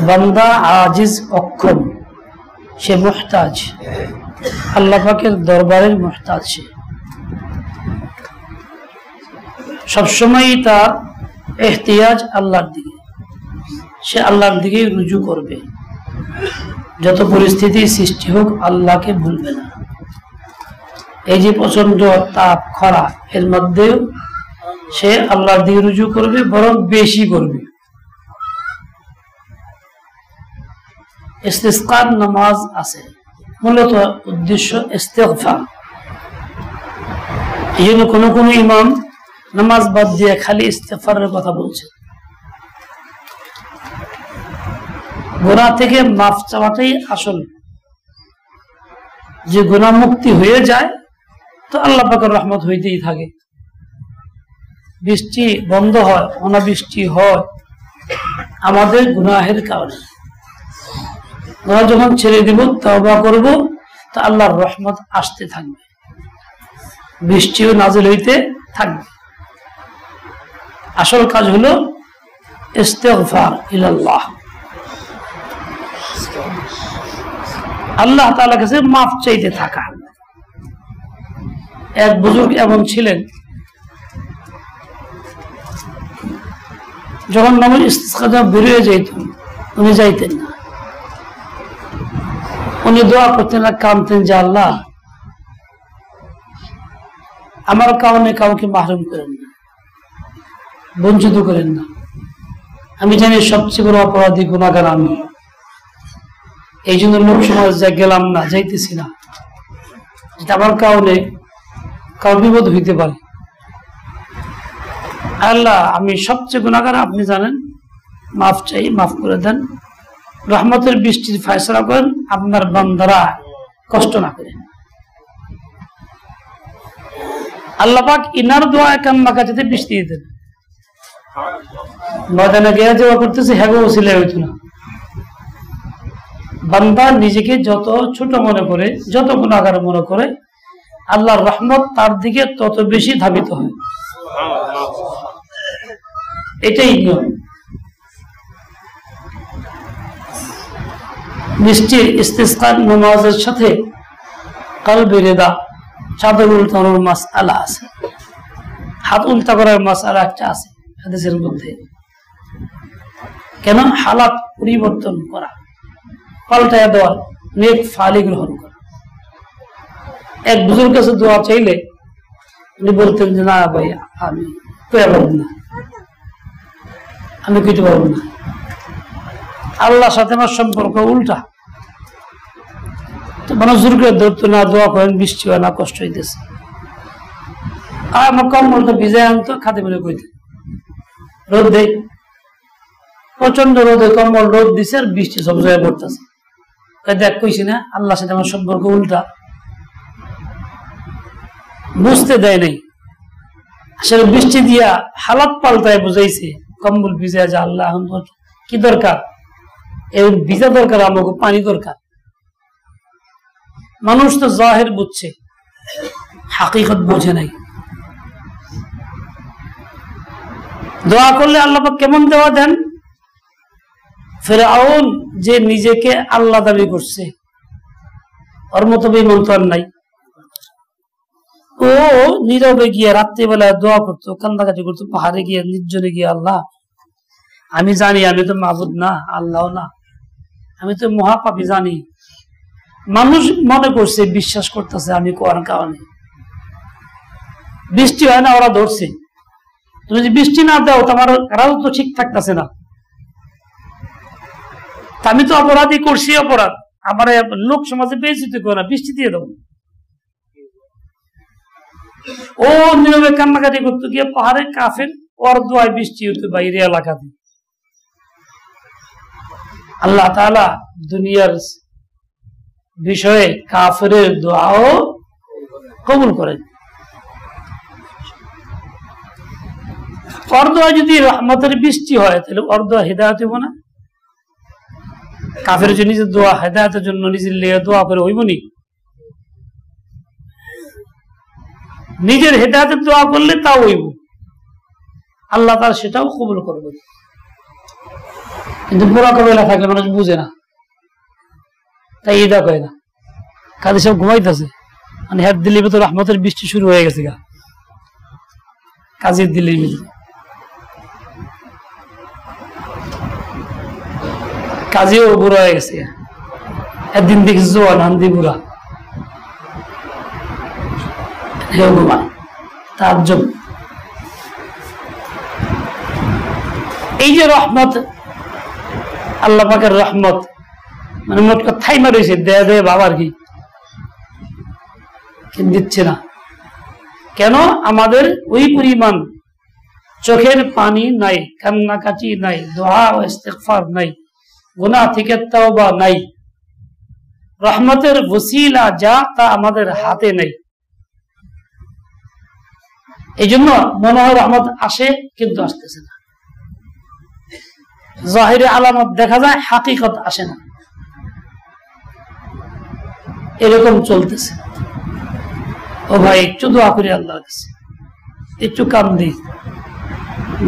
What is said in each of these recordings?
বান্দা আজিজ অক্ষম, সে মুহতাজ, আল্লাহ পাকের দরবারের মুহতাজ। সে সবসময় তার এহতিয়াজ আল্লাহর দিকে, সে আল্লাহর দিকে রুজু করবে। যত পরিস্থিতি সৃষ্টি হোক আল্লাহকে ভুলবে না। এই যে প্রচন্ড তাপ খরা, এর মধ্যেও সে আল্লাহর দিকে রুজু করবে, বরং বেশি করবে। ইস্তিসকার নামাজ আছে, মূলত উদ্দেশ্য ইস্তিগফার। এই জন্য কোনো কোনো ইমাম নামাজ বাদ দিয়ে খালি ইস্তিগফারের কথা বলছে। গুনাহ থেকে মাফ চাওয়াটাই আসল। যে গুনাহ মুক্তি হয়ে যায় তো আল্লাহ পাকের রহমত হইতেই থাকে। বৃষ্টি বন্ধ হয়, অনাবৃষ্টি হয় আমাদের গুনাহের কারণে। গুনাহ যখন ছেড়ে দিব, তওবা করব, তো আল্লাহর রহমত আসতে থাকবে, বৃষ্টিও নাজিল হইতে থাকবে। আসল কাজ হলো ইস্তিগফার ইলাল্লাহ, আল্লাহ তাআলার কাছে মাফ চাইতে থাকা। এক বুজুর্গ এমন ছিলেন, যখন নামাজ ইস্তিসকা বেরিয়ে যাইত উনি যাইতেন না। উনি দোয়া করতেন না, কাঁদতেন যে আল্লাহ আমার কারণে কাউকে মাহরুম করেন না, বঞ্চিত করেন না। আমি জানি সবচেয়ে বড় অপরাধী গুনাহগার আমি, এই জন্য লোক সমাজ যা গেলাম না, যাইতেছি না, আমার কারণে কারো বিপদ হইতে পারে। আল্লাহ আমি সবচেয়ে গুনাহগার, আপনি জানেন, মাফ চাই, মাফ করে দেন, রহমতের বৃষ্টির ফয়সালা করেন, আপনার বান্দারা কষ্ট না করেন। আল্লাহ পাক ইনার দোয়া কান্না কাটাতে বৃষ্টি দিতেন। ময়দানে গিয়ে দোয়া করতেছে, হ্যাগো ওসিলা হইতো না। বান্দা নিজেকে যত ছোট মনে করে, যত গুনাহগার মনে করে, আল্লাহর রহমত তার দিকে তত বেশি ধাবিত হয়। এটাই নিয়ম। বৃষ্টির ইস্তিসকার নামাজের সাথে কলবে রিদা, চাদর উল্টানোর মাসআলা আছে, হাত উল্টা করার মাসআলা একটা আছে হাদিসের মধ্যে। কেন? হালাত পরিবর্তন করা, পাল্টায়া দেওয়া, নেক ফালি গ্রহণ করা। এক বুজুর্গের কাছে দোয়া চাইলে উনি বলতেন যে না ভাই, আমি কইতে পারবো না, আমি কইতে পারবো না, আল্লাহর সাথে আমার সম্পর্ক উল্টা। তো মানুষ জোরকে ধরতো না, দোয়া করেন, বৃষ্টি হয় না, কষ্ট হইতেছে। আর আমার কম্বলটা ভিজায় আনতো, খাতে মেরে কইতে, রোদ দেয়, প্রচন্ড রোদে কম্বল রোদ দিছে আর বৃষ্টি সব জায়গায় পড়তেছে। দেখ কইছি না, আল্লাহর সাথে আমার সম্পর্ক উল্টা। বুঝতে দেয় নাই, আসলে বৃষ্টি দিয়া হালাত পাল্টায় বুঝাইছে। কম্বল ভিজায় যে আল্লাহ এখন কি দরকার, এখন ভিজা দরকার, আমাকে পানি দরকার। মানুষ তো জাহির বুঝছে, হাকিকত বোঝে নাই। দোয়া করলে আল্লাহ পাক কেমন দেওয়া দেন? ফিরআউন যে নিজেকে আল্লাহ দাবি করছে, ওর মতো বেঈমান তো আর নাই। ও নীরবে গিয়ে রাত্রিবেলায় দোয়া করতো, কান্দাকাটি করতো, পাহাড়ে গিয়ে নির্জনে গিয়ে, আল্লাহ আমি জানি আমি তো মাবুদ না, আল্লাহ না, আমি তো মহাপাপী জানি। মানুষ মনে করছে, বিশ্বাস করতেছে আমি কোরআন কারণে। বৃষ্টি হয় না, ওরা ধরছে, তুমি যদি বৃষ্টি না দাও তোমার রাজত্ব তো ঠিক থাকতেছে না। আমি তো অপরাধী করছি, অপরাধ আমার লোক সমাজে বেইজ্জতি করে না, বৃষ্টি দিয়ে দাও। ও নীরবে কান্নাকাটি করতে গিয়ে পাহাড়ে কাফের, ওর দোয়ায় বৃষ্টি হতো বাইরে এলাকাতে। আল্লাহ তাআলা দুনিয়ার বিষয়ে কাফেরের দোয়াও কবুল করেন। ওর দোয়া যদি রহমতের বৃষ্টি হয়, তাহলে ওর দোয়া হিদায়াত হইব না? কাফের যে নিজের দোয়া হেদায়েতের জন্য নিজের লেগে দোয়া করে হইবনি? নিজের হেদায়েতের দোয়া করলে তাও হইব, আল্লাহ তাআলা সেটাও কবুল করবেন। কিন্তু পুরা কবেলা থাকলে মানুষ বুঝে না, তাই এটা কয় না। কাজে সব ঘুমাইতেছে, মানে হ্যাঁ দিল্লির ভিতরে রহমতের বৃষ্টি শুরু হয়ে গেছে গা, কাজের দিল্লির ভিতরে কাজেও বুড়া হয়ে গেছে। একদিন দেখি জোয়ান হান্দি বুড়া হেউ ঘুমায়, তাজ্জব। এই যে রহমত, আল্লাহ পাকের রহমত, মানে মোট কথা থাইমা রয়েছে, দেয়া দেয় বাবার কি দিচ্ছে না কেন? আমাদের ওই পরিমাণ চোখের পানি নাই, কান্নাকাটি নাই, দোয়া ও ইস্তিগফার নাই, গুনাহ থেকে তওবা নাই, রহমতের ওসিলা যা তা আমাদের হাতে নেই। এই জন্য মনে হয় রহমত আসে কিন্তু আসতেছে না, জাহিরে আলামত দেখা যায়, হাকিকত আসে না, এরকম চলতেছে। ও ভাই একটু দোয়া করি আল্লাহর কাছে, একটু কান্দি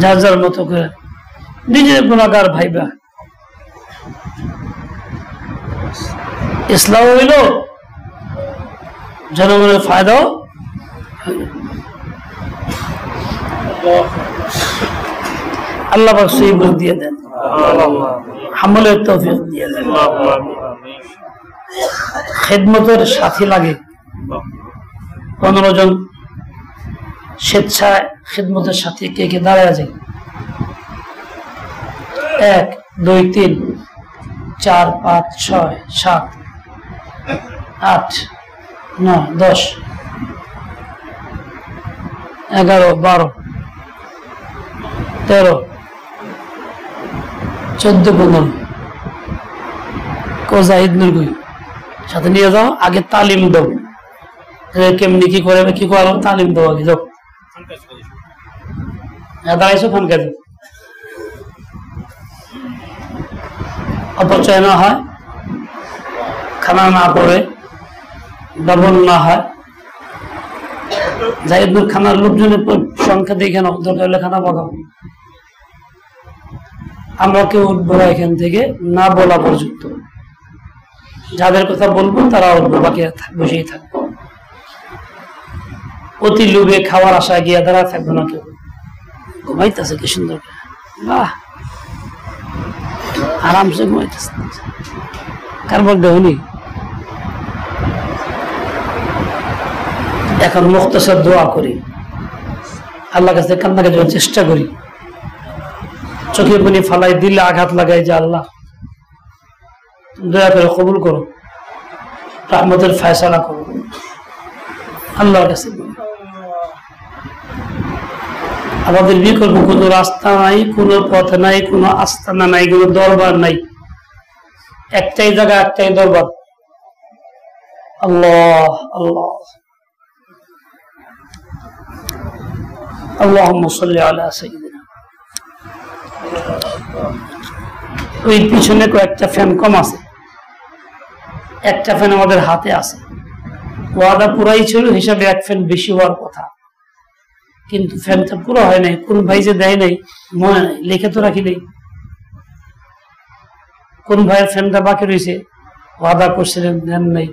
যার যার মতো করে, নিজের গুনাহগার ভাইবা। ইসলাম হইল জনগণের ফায়দাও আল্লাহ পাক সহি বুঝ দিয়ে দেন, আমলের তৌফিক দিয়ে দেন। খেদমতের সাথী লাগে 15 জন স্বেচ্ছায় খেদমতের সাথে কে কে দাঁড়ায় আছে? 1 2 3 4 5 6 7 8 9 10 11 12 13 14 15 কোজাহিদ নুরগুই সাথে নিয়ে যাও, আগে তালিম দাও, কেমনি কি করে কি করো তালিম দাও আগে যাও। দাঁড়াইছো ফোন কাজে, অপচয় না হয়, খানা না পড়ে, ডবল না হয়। জাহিদুর খানার লোকজনের সংখ্যা দেখে নাও, দরকার হলে খানা পাকাও। আমরা কেউ উঠবো না এখান থেকে না বলা পর্যন্ত, যাদের কথা বলবো তারা উঠবো, বাকি বসেই থাকবো। অতি লোভে খাওয়ার আশায় গিয়ে দাঁড়া থাকবো না কেউ। ঘুমাইতেছে কি সুন্দর, বাহ আরামসে ঘুমাইতেছে, কারবার দেহনি। এখন মুখতাসার দোয়া করি, আল্লাহর কাছে কান্নাকে যাওয়ার চেষ্টা করি, চোখে পানি ফালাই দিলে আঘাত লাগাই যে আল্লাহ দয়া করে কবুল করো, রহমতের ফয়সালা করো। আল্লাহর কাছে আমাদের বিকল্প কোনো রাস্তা নাই, কোনো পথ নাই, কোনো আস্তানা নাই, কোনো দরবার নাই, একটাই জায়গা, একটাই দরবার, আল্লাহ আল্লাহ। আল্লাহুম্মা সাল্লি আলা সাইয়্যিদিনা। ওই পিছনে কয়েকটা ফ্যান কম আছে, একটা ফ্যান আমাদের হাতে আছে, ওয়াদা পুরাই ছিল হিসাবে 1 ফ্যান বেশি হওয়ার কথা, কিন্তু ফ্যানটা পুরো হয় নাই। কোন ভাই যে দেয় নাই মনে নাই, লিখে তো রাখি নাই। কোন ভাইয়ের ফ্যানটা বাকি রয়েছে, ওয়াদা করছিলেন দেন নাই,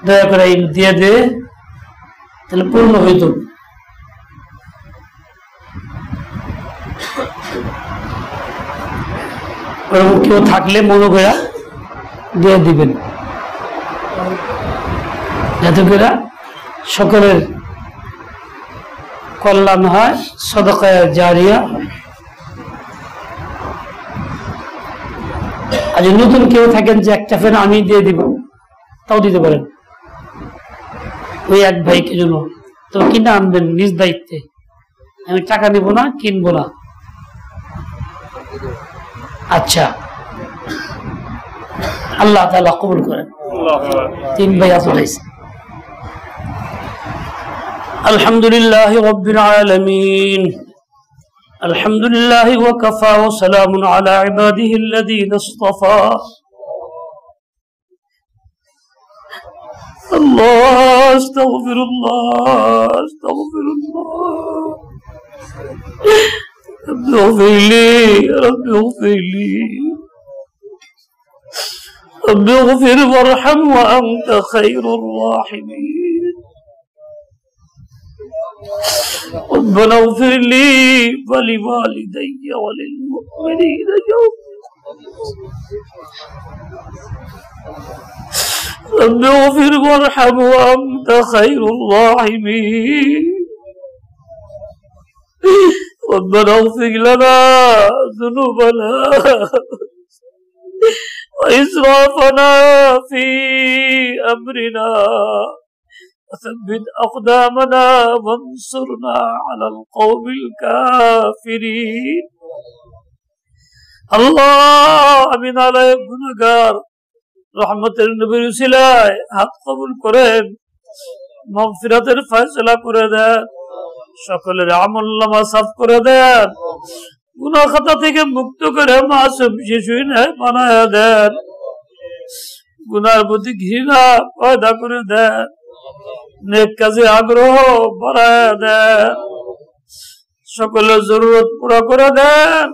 দয়া করে দিয়ে দে, তাহলে পূর্ণ হইত। কেউ থাকলে মনে করে দিয়ে দিবেন, যাতে করে সকলের কল্যাণ হয়, সদকায়ে জারিয়া। আজ নতুন কেউ থাকেন যে একটা ফ্যান আমি দিয়ে দিব, তাও দিতে পারেন। ওই এক ভাইকে জন্য তো কিনে আনবেন নিজ দায়িত্বে, আমি টাকা নিব না, কিনবো না। আচ্ছা, আল্লাহ তাআলা কবুল করেন। 3 ভাই আসলে আলহামদুলিল্লাহি রাব্বিল আলামিন, আলহামদুলিল্লাহি ওয়া কাফা ওয়া সালামুন আলা ইবাদিহি আল্লাযীনা ইসতাফা। আল্লাহ আস্তাগফিরুল্লাহ, আস্তাগফিরুল্লাহ। رب اغفر لي رب اغفر لي رب اغفر وارحم وأنت خير الراحمين ربنا اغفر لي ولوالدي وللمؤمنين يوم رب اغفر وارحم وأنت خير الراحمين ربنا اغفر لنا ذنوبنا وإسرافنا في أمرنا وثبت أقدامنا وانصرنا على القوم الكافرين الله আমিন আলাইহি গুনাহগার রহমতের নবীর উসিলায় হাত কবুল করেন মাগফিরাতের ফয়সালা করে দেন সকলের আমলনামা সাফ করে দেন গুনাহ খাতা থেকে মুক্ত করে মাসুম শিশু বানায় দেন গুনার প্রতি ঘৃণা পয়দা করে দেন নেক কাজে আগ্রহ বাড়ায় দেন সকলের জরুরত পুরা করে দেন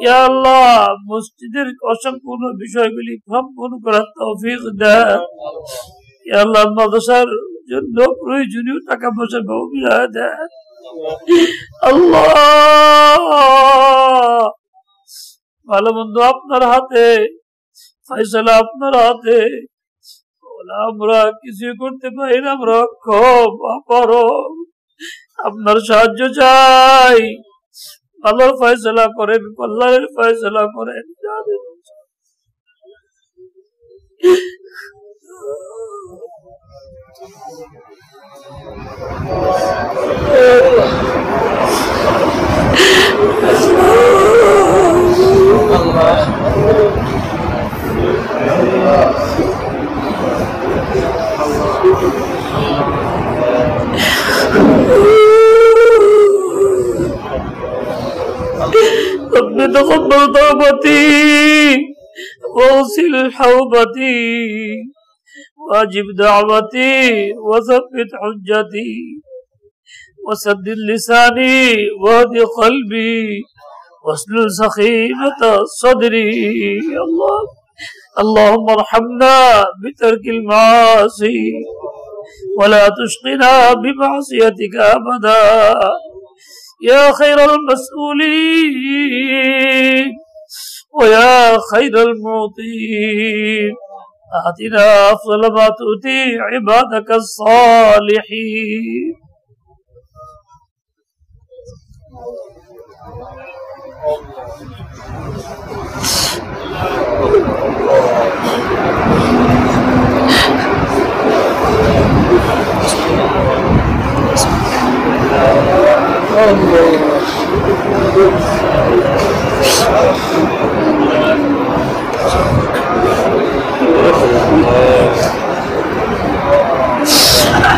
ইয়া আল্লাহ মসজিদের অসম্পূর্ণ বিষয়গুলি সম্পূর্ণ করার তৌফিক দেন ইয়া আল্লাহ মাদ্রাসার জন্য প্রয়োজনীয় টাকা পয়সা মিলায় দেন আল্লাহ ভালো মন্দ আপনার হাতে ফয়সালা আপনার হাতে আমরা কিছু করতে পারি না আমরা আপনার সাহায্য চাই ভালো ফয়সালা করেন কল্যাণের ফয়সালা করেন رب تقبل توبتي واغسل حوبتي واجب دعوتي وثبت حجتي وسدد لساني واهد قلبي واسلل سخيمة صدري الله اللهم ارحمنا بترك المعاصي ولا تشقنا بمعصيتك أبدا يا خير المسؤولين ويا خير المعطين آتنا أفضل ما تؤتي عبادك الصالحين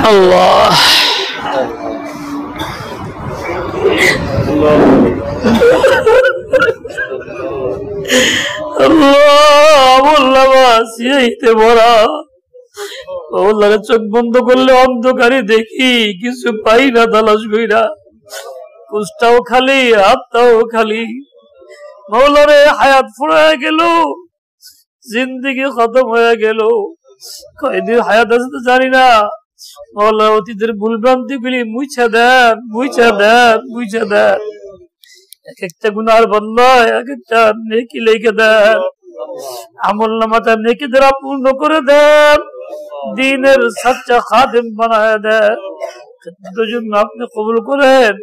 الله চোখ বন্ধ করলে অন্ধকারে দেখি কিছু পাই না তালাশ কইরা কুষ্টাও খালি হাতটাও খালি মৌলারে হায়াত ফুরায় গেল জিন্দেগি খতম হয়ে গেল কয়দিন হায়াত আছে তো জানি না মৌলা অতীতের ভুলভ্রান্তি গুলি মুছে দেন মুছে দেন মুছে দেন এক একটা গুনার বদলা এক একটা নেকি লিখে দেন আমল নামাটা নেকি দ্বারা পূর্ণ করে দেন দ্বীনের সচ্চা খাদেম বানায় দেন খিদমতের জন্য আপনি কবুল করেন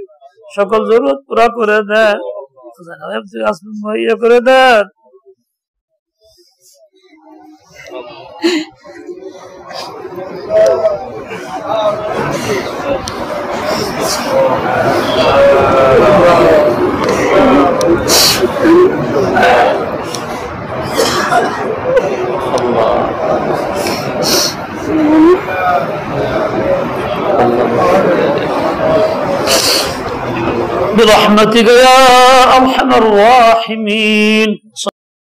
সকল জরুরত পুরা করে দেন আসমান মুহৈয়া করে দেন برحمتك يا أرحم الراحمين.